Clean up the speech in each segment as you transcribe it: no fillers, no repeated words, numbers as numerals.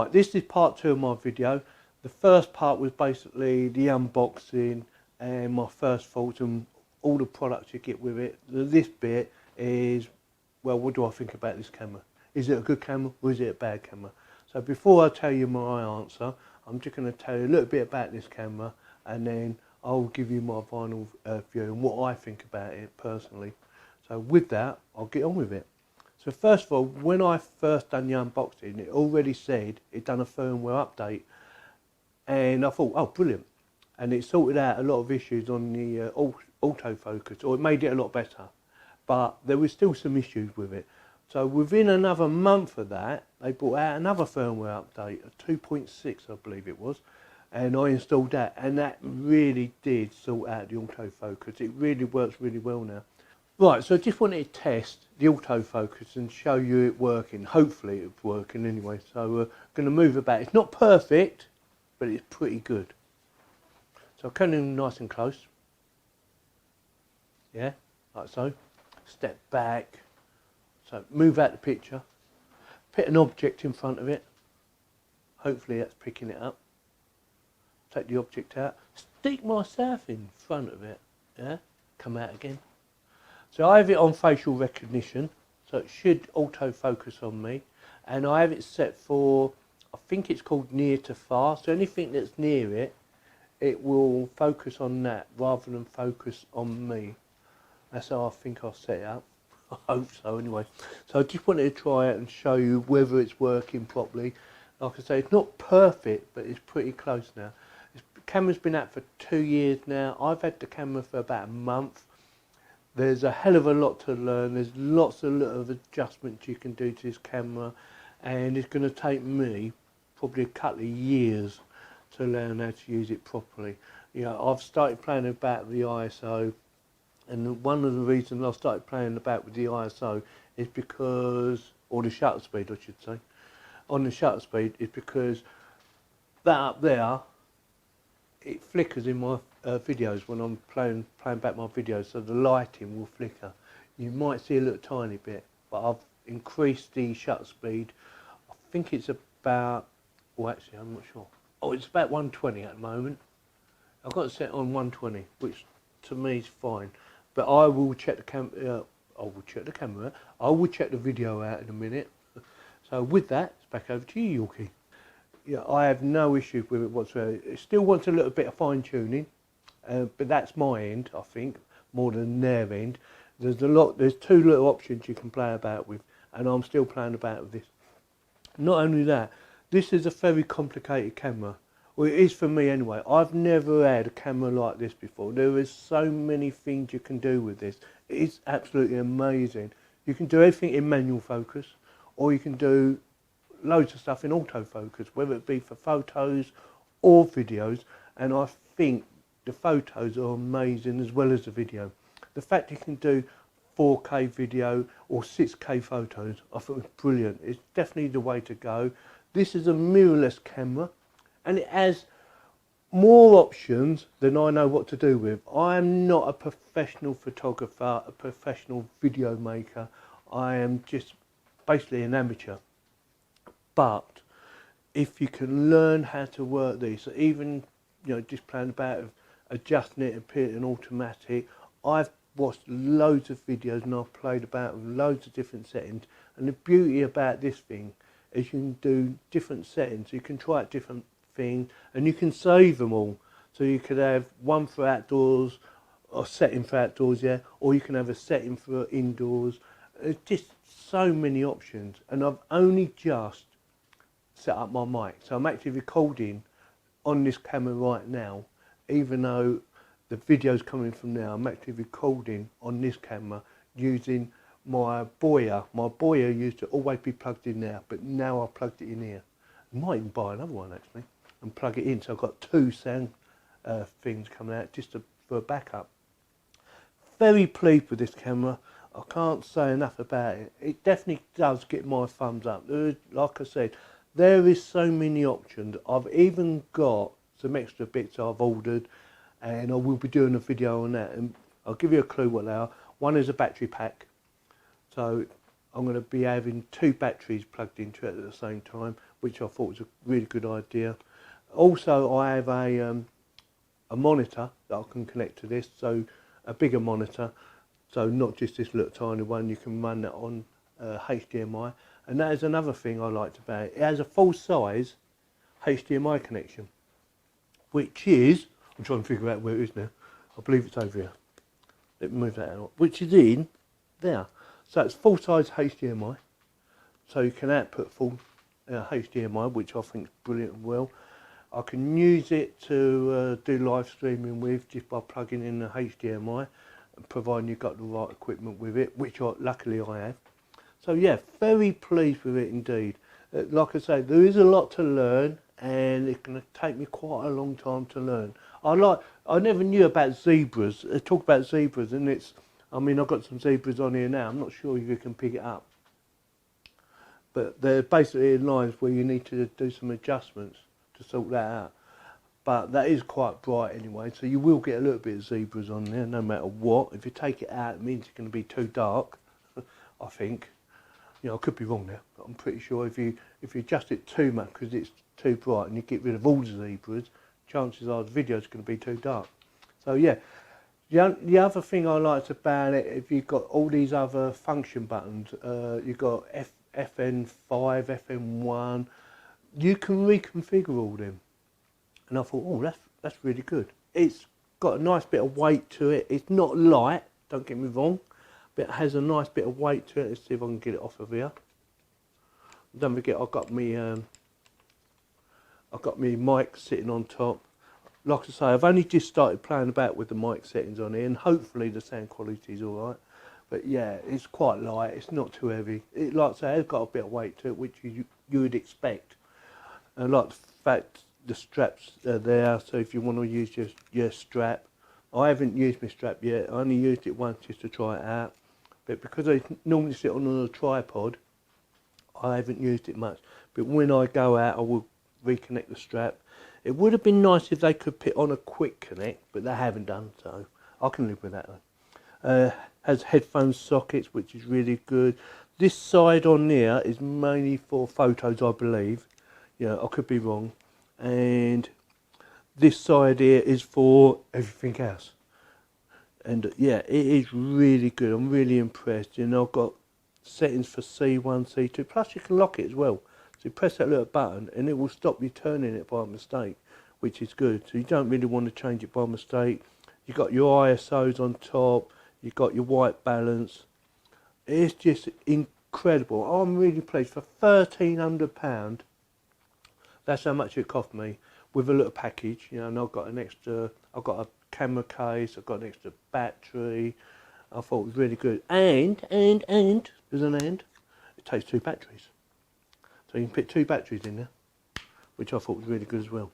Right, this is part 2 of my video. The first part was basically the unboxing and my first thoughts and all the products you get with it. This bit is, well, what do I think about this camera? Is it a good camera or is it a bad camera? So before I tell you my answer, I'm just going to tell you a little bit about this camera, and then I'll give you my final view and what I think about it personally. So with that, I'll get on with it. So first of all, when I first done the unboxing, it already said it done a firmware update, and I thought, oh, brilliant. And it sorted out a lot of issues on the autofocus, or it made it a lot better, but there was still some issues with it. So within another month of that, they brought out another firmware update, a 2.6 I believe it was, and I installed that, and that really did sort out the autofocus. It really works really well now. Right, so I just wanted to test the autofocus and show you it working. Hopefully it's working anyway. So we're going to move about. It's not perfect, but it's pretty good. So come in nice and close. Yeah, like so. Step back. So move out the picture. Put an object in front of it. Hopefully that's picking it up. Take the object out. Stick myself in front of it. Yeah, come out again. So I have it on facial recognition, so it should autofocus on me, and I have it set for, I think it's called near to far, so anything that's near it, it will focus on that rather than focus on me. That's how I think I'll set it up. I hope so anyway. So I just wanted to try it and show you whether it's working properly. Like I say, it's not perfect, but it's pretty close now. The camera's been out for 2 years now. I've had the camera for about a month. There's a hell of a lot to learn. There's lots of adjustments you can do to this camera, and it's going to take me probably a couple of years to learn how to use it properly. You know, I've started playing about with the ISO, and one of the reasons I started playing about with the ISO is because, or the shutter speed I should say, on the shutter speed is because that up there, it flickers in my videos when I'm playing back my videos, so the lighting will flicker. You might see a little tiny bit, but I've increased the shutter speed. I think it's about, well actually I'm not sure. Oh, it's about 120 at the moment. I've got it set on 120, which to me is fine. But I will check the camera. I will check the camera. I will check the video out in a minute. So with that, it's back over to you, Yorkie. Yeah, I have no issues with it whatsoever. It still wants a little bit of fine tuning, but that's my end, I think, more than their end. There's 2 little options you can play about with, and I'm still playing about with this. Not only that, this is a very complicated camera. Well, it is for me anyway. I've never had a camera like this before. There is so many things you can do with this. It's absolutely amazing. You can do everything in manual focus, or you can do loads of stuff in autofocus, whether it be for photos or videos, and I think the photos are amazing as well as the video. The fact you can do 4K video or 6K photos, I thought was brilliant. It's definitely the way to go. This is a mirrorless camera, and it has more options than I know what to do with. I am not a professional photographer, a professional video maker. I am just basically an amateur. But if you can learn how to work these, even just playing about with adjusting it and putting it in automatic, I've watched loads of videos and I've played about with loads of different settings. And the beauty about this thing is you can do different settings. You can try out different things and you can save them all. So you could have one for outdoors, or setting for outdoors, yeah, or you can have a setting for indoors. There's just so many options, and I've only just set up my mic, so I'm actually recording on this camera right now. Even though the video's coming from now, I'm actually recording on this camera using my Boya. My Boya used to always be plugged in there, but now I've plugged it in here. I might even buy another one actually and plug it in, so I've got 2 sound things coming out just for a backup. Very pleased with this camera. I can't say enough about it. It definitely does get my thumbs up. Like I said, there is so many options. I've even got some extra bits I've ordered, and I will be doing a video on that, and I'll give you a clue what they are. One is a battery pack, so I'm going to be having 2 batteries plugged into it at the same time, which I thought was a really good idea. Also, I have a monitor that I can connect to this, so a bigger monitor, so not just this little tiny one. You can run that on HDMI, and that is another thing I liked about it. It has a full-size HDMI connection, which is, I'm trying to figure out where it is now. I believe it's over here. Let me move that out. Which is in there. So it's full-size HDMI. So you can output full HDMI, which I think is brilliant and well. I can use it to do live streaming with just by plugging in the HDMI, and providing you've got the right equipment with it, which luckily I have. So yeah, very pleased with it indeed. Like I say, there is a lot to learn, and it's going to take me quite a long time to learn. I never knew about zebras. They talk about zebras, and I mean, I've got some zebras on here now. I'm not sure if you can pick it up, but they're basically in lines where you need to do some adjustments to sort that out. But that is quite bright anyway, so you will get a little bit of zebras on there no matter what. If you take it out, it means it's going to be too dark, I think. You know, I could be wrong there, but I'm pretty sure if you adjust it too much because it's too bright and you get rid of all the zebras, chances are the video's going to be too dark. So yeah, the other thing I liked about it, if you've got all these other function buttons, you've got FN5, FN1, you can reconfigure all them. And I thought, oh, that's really good. It's got a nice bit of weight to it. It's not light, don't get me wrong, but it has a nice bit of weight to it. Let's see if I can get it off of here. Don't forget, I've got my mic sitting on top. Like I say, I've only just started playing about with the mic settings on here, and hopefully the sound quality is all right. But yeah, it's quite light. It's not too heavy. Like I say, it's got a bit of weight to it, which you would expect. And like the fact the straps are there, so if you want to use your strap. I haven't used my strap yet. I only used it once just to try it out. But because I normally sit on a tripod, I haven't used it much. But when I go out, I will reconnect the strap. It would have been nice if they could put on a quick connect, but they haven't done, so I can live with that though. Has headphone sockets, which is really good. This side on there is mainly for photos, I believe. Yeah, I could be wrong. And this side here is for everything else. And yeah, it is really good. I'm really impressed. You know, I've got settings for C1, C2, plus you can lock it as well. So you press that little button and it will stop you turning it by mistake, which is good. So you don't really want to change it by mistake. You've got your ISOs on top, you've got your white balance. It's just incredible. I'm really pleased. For £1,300, that's how much it cost me, with a little package, you know, and I've got a camera case, I've got an extra battery. I thought it was really good. And, there's an and, it takes 2 batteries. So you can put 2 batteries in there, which I thought was really good as well.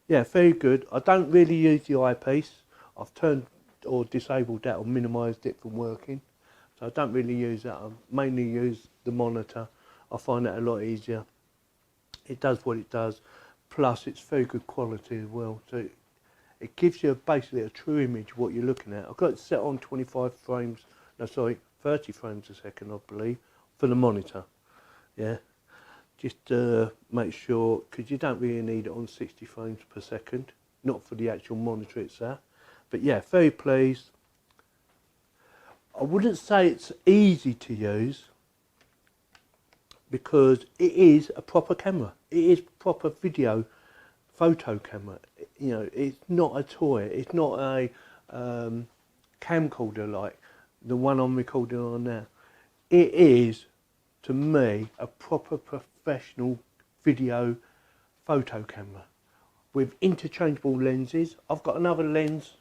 Yeah, very good. I don't really use the eyepiece. I've turned or disabled that or minimised it from working. So I don't really use that. I mainly use the monitor. I find that a lot easier. It does what it does. Plus it's very good quality as well. So it gives you basically a true image of what you're looking at. I've got it set on 30 frames a second, I believe, for the monitor. Yeah. Just make sure, because you don't really need it on 60 frames per second, not for the actual monitor itself. But yeah, very pleased. I wouldn't say it's easy to use, because it is a proper camera. It is proper video photo camera. You know, it's not a toy. It's not a camcorder like the one I'm recording on now. It is, to me, a proper professional video photo camera with interchangeable lenses. I've got another lens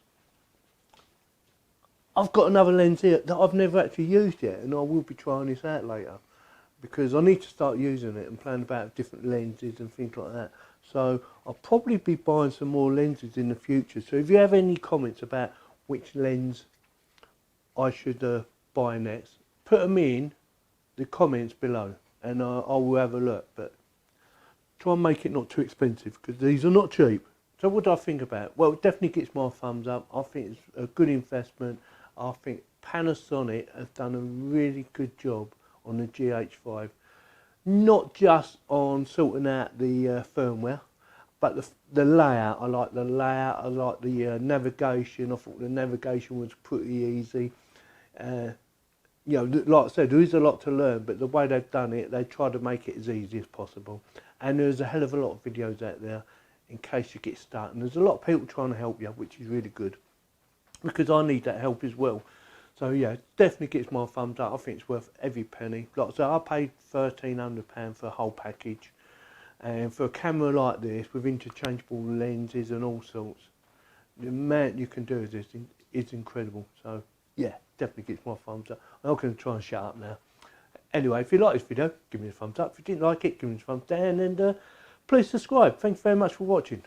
here that I've never actually used yet, and I will be trying this out later, because I need to start using it and playing about with different lenses and things like that. So I'll probably be buying some more lenses in the future. So if you have any comments about which lens I should buy next, put them in the comments below, and I will have a look. But try and make it not too expensive, because these are not cheap. So what do I think about it? Well, it definitely gets my thumbs up. I think it's a good investment. I think Panasonic has done a really good job on the GH5. not just on sorting out the firmware, but the layout. I like the layout, I like the navigation. I thought the navigation was pretty easy. You know, like I said, there is a lot to learn, but the way they've done it, they try to make it as easy as possible. And there's a hell of a lot of videos out there in case you get stuck. And there's a lot of people trying to help you, which is really good, because I need that help as well. So yeah, definitely gets my thumbs up. I think it's worth every penny. Like I said, I paid £1,300 for a whole package. And for a camera like this, with interchangeable lenses and all sorts, the amount you can do with this is incredible. So yeah, definitely gets my thumbs up. I'm not going to try and shut up now. Anyway, if you like this video, give me a thumbs up. If you didn't like it, give me a thumbs down, and please subscribe. Thanks very much for watching.